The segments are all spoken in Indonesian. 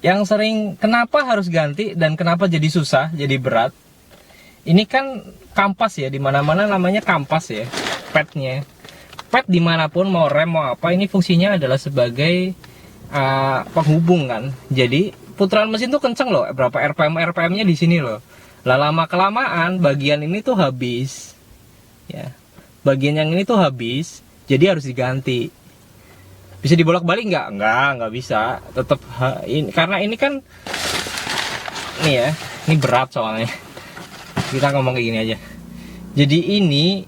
Yang sering kenapa harus ganti dan kenapa jadi susah, jadi berat. Ini kan kampas ya, dimana-mana namanya kampas ya, padnya. Pad dimanapun mau rem mau apa, ini fungsinya adalah sebagai penghubung kan. Jadi putaran mesin tuh kenceng loh, berapa RPM-nya di sini loh. Lah lama kelamaan bagian ini tuh habis. Ya. Bagian yang ini tuh habis, jadi harus diganti. Bisa dibolak-balik nggak? Nggak bisa. Tetap ini, karena ini kan nih ya, ini berat soalnya. Kita ngomong kayak gini aja. Jadi ini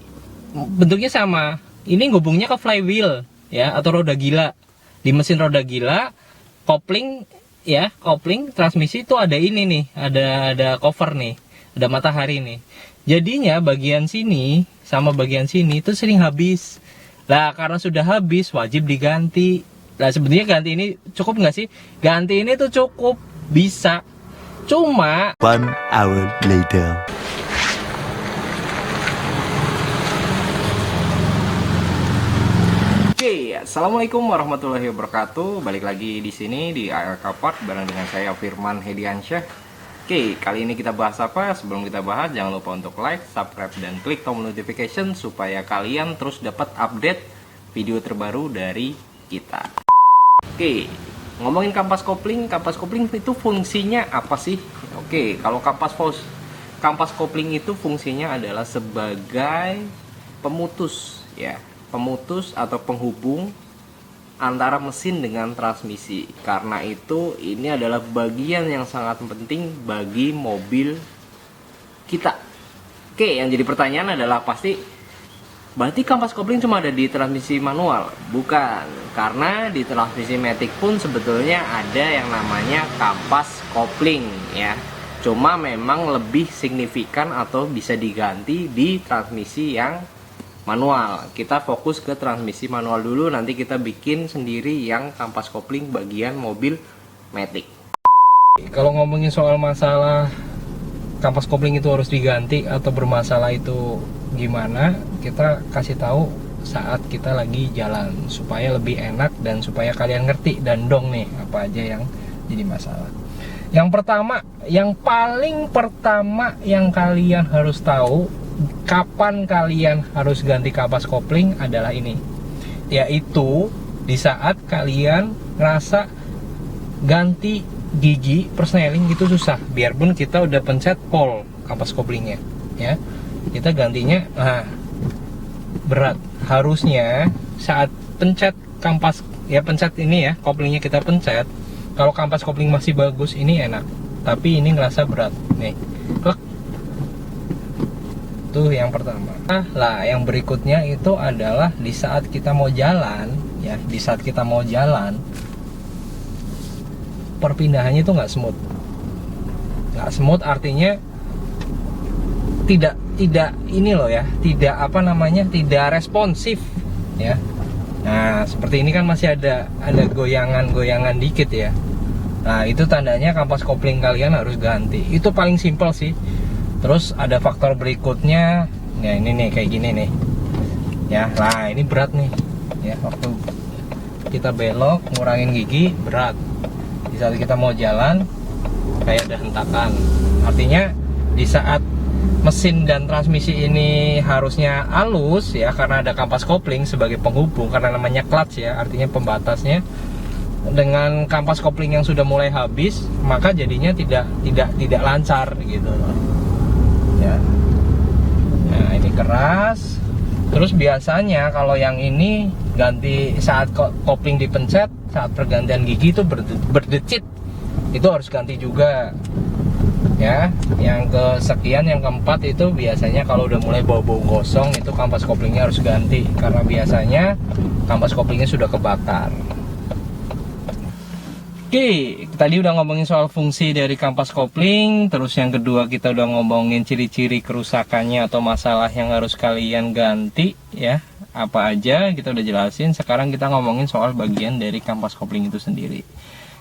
bentuknya sama. Ini ngubungnya ke flywheel ya, atau roda gila. Di mesin roda gila, kopling ya, kopling transmisi itu ada ini nih, ada cover nih, ada matahari nih. Jadinya bagian sini sama bagian sini itu sering habis. Lah karena sudah habis wajib diganti. Lah sebenarnya ganti ini cukup nggak sih? Ganti ini tuh cukup, bisa. Cuma 1 hour later. Oke, assalamualaikum warahmatullahi wabarakatuh. Balik lagi di sini di ALK Part bareng dengan saya Firman Hediansyah. Oke, kali ini kita bahas apa? Sebelum kita bahas, jangan lupa untuk like, subscribe, dan klik tombol notification supaya kalian terus dapat update video terbaru dari kita. Oke, ngomongin kampas kopling itu fungsinya apa sih? Oke, kalau kampas kopling itu fungsinya adalah sebagai pemutus ya. Pemutus atau penghubung antara mesin dengan transmisi. Karena itu ini adalah bagian yang sangat penting bagi mobil kita. Oke, yang jadi pertanyaan adalah pasti berarti kampas kopling cuma ada di transmisi manual? Bukan, karena di transmisi matic pun sebetulnya ada yang namanya kampas kopling ya. Cuma memang lebih signifikan atau bisa diganti di transmisi yang manual. Kita fokus ke transmisi manual dulu, nanti kita bikin sendiri yang kampas kopling bagian mobil matic. Kalau ngomongin soal masalah kampas kopling itu harus diganti atau bermasalah itu gimana, kita kasih tahu saat kita lagi jalan supaya lebih enak dan supaya kalian ngerti dan dong nih apa aja yang jadi masalah. Yang pertama, yang paling pertama yang kalian harus tahu kapan kalian harus ganti kampas kopling adalah ini, yaitu di saat kalian ngerasa ganti gigi persneling gitu susah. Biarpun kita udah pencet pol kampas koplingnya ya, kita gantinya berat. Harusnya saat pencet kampas ya, pencet ini ya, koplingnya kita pencet, kalau kampas kopling masih bagus ini enak, tapi ini ngerasa berat nih, klek. Itu yang pertama. Lah yang berikutnya itu adalah di saat kita mau jalan ya, di saat kita mau jalan perpindahannya itu nggak smooth artinya tidak ini loh ya, tidak tidak responsif ya. Nah seperti ini kan masih ada goyangan dikit ya. Nah itu tandanya kampas kopling kalian harus ganti. Itu paling simpel sih. Terus ada faktor berikutnya, ya ini nih kayak gini nih, ya. Nah ini berat nih, ya. Waktu kita belok, ngurangin gigi berat. Di saat kita mau jalan, kayak ada hentakan. Artinya di saat mesin dan transmisi ini harusnya halus ya, karena ada kampas kopling sebagai penghubung, karena namanya clutch ya, artinya pembatasnya. Dengan kampas kopling yang sudah mulai habis, maka jadinya tidak lancar gitu loh. Ya. Nah ini keras. Terus biasanya kalau yang ini ganti saat kopling dipencet, saat pergantian gigi itu berdecit, itu harus ganti juga ya. Yang kesekian, yang keempat itu biasanya kalau udah mulai bau-bau gosong, itu kampas koplingnya harus ganti, karena biasanya kampas koplingnya sudah kebakar. Oke, tadi udah ngomongin soal fungsi dari kampas kopling. Terus yang kedua kita udah ngomongin ciri-ciri kerusakannya atau masalah yang harus kalian ganti ya. Apa aja kita udah jelasin. Sekarang kita ngomongin soal bagian dari kampas kopling itu sendiri.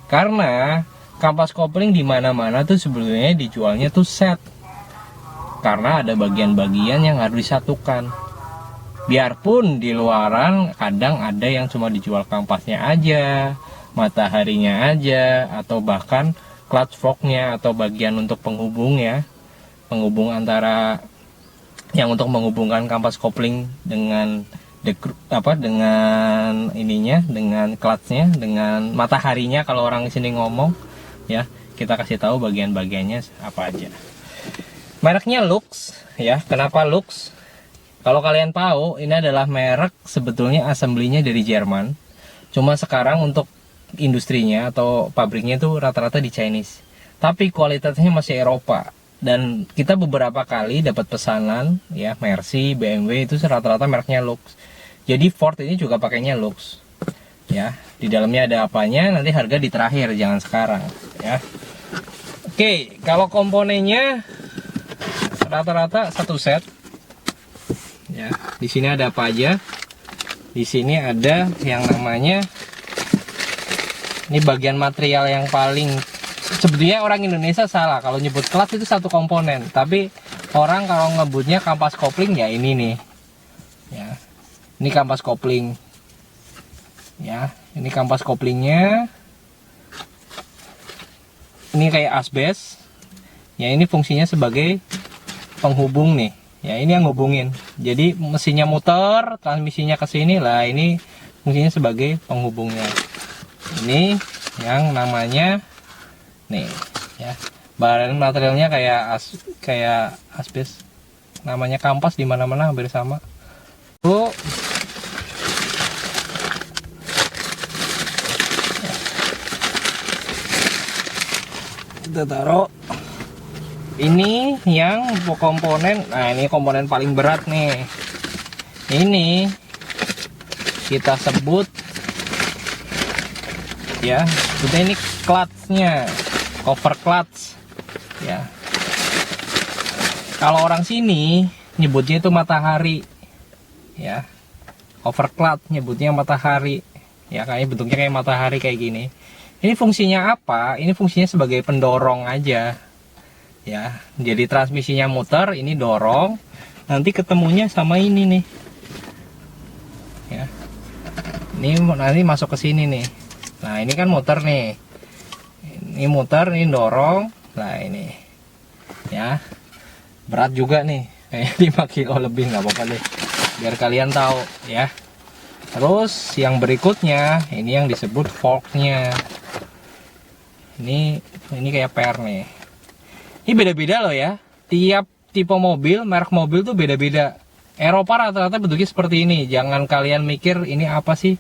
Karena kampas kopling di mana-mana tuh sebelumnya dijualnya tuh set. Karena ada bagian-bagian yang harus disatukan. Biarpun di luaran kadang ada yang cuma dijual kampasnya aja, mataharinya aja, atau bahkan clutch forknya atau bagian untuk penghubung ya, penghubung antara yang untuk menghubungkan kampas kopling dengan dengan ininya, dengan clutchnya, dengan mataharinya kalau orang sini ngomong ya. Kita kasih tahu bagian-bagiannya apa aja. Mereknya Lux ya. Kenapa Lux? Kalau kalian tahu, ini adalah merek sebetulnya assemblinya dari Jerman. Cuma sekarang untuk industrinya atau pabriknya itu rata-rata di Chinese. Tapi kualitasnya masih Eropa. Dan kita beberapa kali dapat pesanan ya, Mercy, BMW itu rata-rata mereknya Lux. Jadi Ford ini juga pakainya Lux. Ya, di dalamnya ada apanya nanti harga di terakhir, jangan sekarang ya. Oke, kalau komponennya rata-rata satu set. Ya, di sini ada apa aja? Di sini ada yang namanya, ini bagian material yang paling, sebetulnya orang Indonesia salah kalau nyebut clutch itu satu komponen, tapi orang kalau ngebutnya kampas kopling ya ini nih. Ya. Ini kampas kopling. Ya, ini kampas koplingnya. Ini kayak asbes. Ya, ini fungsinya sebagai penghubung nih. Ya, ini yang ngubungin. Jadi mesinnya muter, transmisinya ke sini lah. Ini fungsinya sebagai penghubungnya. Ini yang namanya nih, ya. Bahan materialnya kayak asbes. Namanya kampas di mana-mana hampir sama. Bu, kita taruh. Ini yang komponen. Nah, ini komponen paling berat nih. Ini kita sebut ya, ini clutchnya, cover clutch ya. Kalau orang sini nyebutnya itu matahari ya, cover clutch nyebutnya matahari ya, kayak bentuknya kayak matahari kayak gini. Ini fungsinya apa? Ini fungsinya sebagai pendorong aja ya. Jadi transmisinya muter, ini dorong, nanti ketemunya sama ini nih ya. Ini nanti masuk ke sini nih. Nah, ini kan muter nih, ini muter, ini dorong. Nah, ini ya, berat juga nih, kayak 5 kilo lebih, nggak apa-apa deh, biar kalian tahu ya. Terus yang berikutnya ini yang disebut forknya. Ini kayak per nih. Ini beda-beda loh ya. Tiap tipe mobil, merek mobil tuh beda-beda. Eropa rata-rata bentuknya seperti ini. Jangan kalian mikir ini apa sih.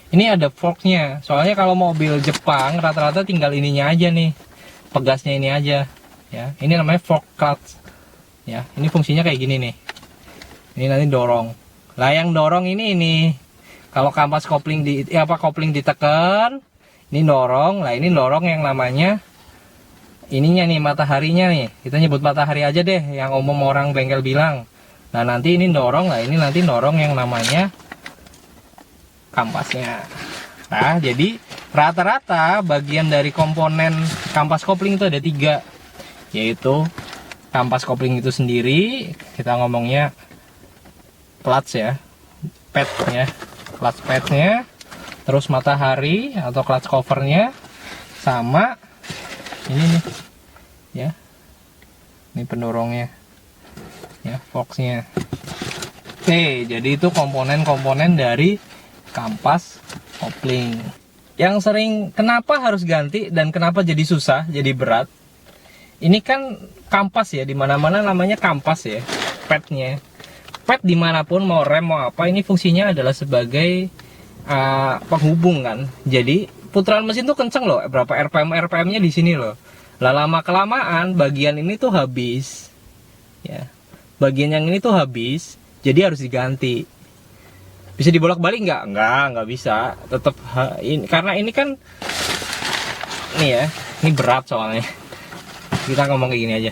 Ini ada forknya. Soalnya kalau mobil Jepang rata-rata tinggal ininya aja nih. Pegasnya ini aja. Ya, ini namanya fork clutch. Ya, ini fungsinya kayak gini nih. Ini nanti dorong. Lah yang dorong ini. Kalau kampas kopling kopling ditekan, ini dorong. Lah ini dorong yang namanya ininya nih, mataharinya nih. Kita nyebut matahari aja deh, yang umum orang bengkel bilang. Nah, nanti ini dorong, lah ini nanti dorong yang namanya kampasnya. Nah, jadi rata-rata bagian dari komponen kampas kopling itu ada 3, yaitu kampas kopling itu sendiri, kita ngomongnya clutch ya, pad ya, clutch padnya, terus matahari atau clutch covernya, sama ini nih ya, ini pendorongnya ya, forksnya. Oke, jadi itu komponen-komponen dari kampas kopling. Yang sering kenapa harus ganti dan kenapa jadi susah, jadi berat, ini kan kampas ya, dimana-mana namanya kampas ya, padnya. Pad dimanapun, mau rem mau apa, ini fungsinya adalah sebagai penghubung kan. Jadi putaran mesin tuh kenceng loh, berapa RPM-nya di sini loh. Lah lama kelamaan bagian ini tuh habis. Ya. Bagian yang ini tuh habis, jadi harus diganti. Bisa dibolak-balik nggak? Nggak bisa. Tetap karena ini kan nih ya, ini berat soalnya. Kita ngomong kayak gini aja.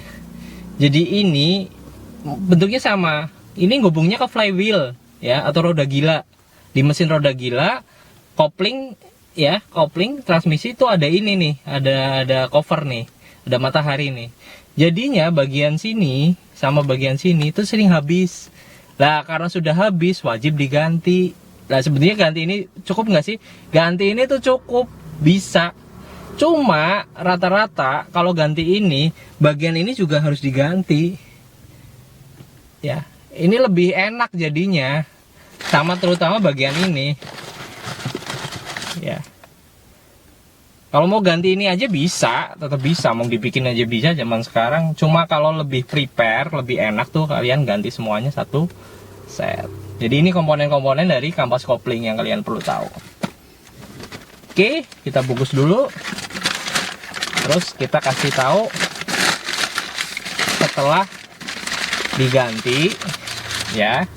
Jadi ini bentuknya sama. Ini ngubungnya ke flywheel ya, atau roda gila. Di mesin roda gila, kopling ya, kopling transmisi itu ada ini nih, ada cover nih, ada matahari nih. Jadinya bagian sini sama bagian sini itu sering habis. Lah karena sudah habis wajib diganti. Lah sebenarnya ganti ini cukup nggak sih? Ganti ini tuh cukup. bisa. Cuma rata-rata kalau ganti ini, bagian ini juga harus diganti. Ya, ini lebih enak jadinya. Sama terutama bagian ini. Ya. Kalau mau ganti ini aja bisa, tetap bisa, mau dibikin aja bisa zaman sekarang. Cuma kalau lebih prepare, lebih enak tuh kalian ganti semuanya satu set. Jadi ini komponen-komponen dari kampas kopling yang kalian perlu tahu. Oke, kita bungkus dulu. Terus kita kasih tahu setelah diganti ya,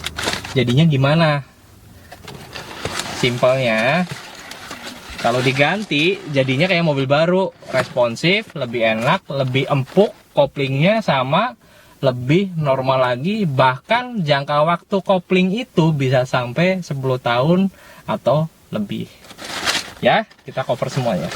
jadinya gimana. Simpelnya, kalau diganti jadinya kayak mobil baru, responsif, lebih enak, lebih empuk koplingnya, sama lebih normal lagi. Bahkan jangka waktu kopling itu bisa sampai 10 tahun atau lebih. Ya, kita cover semuanya.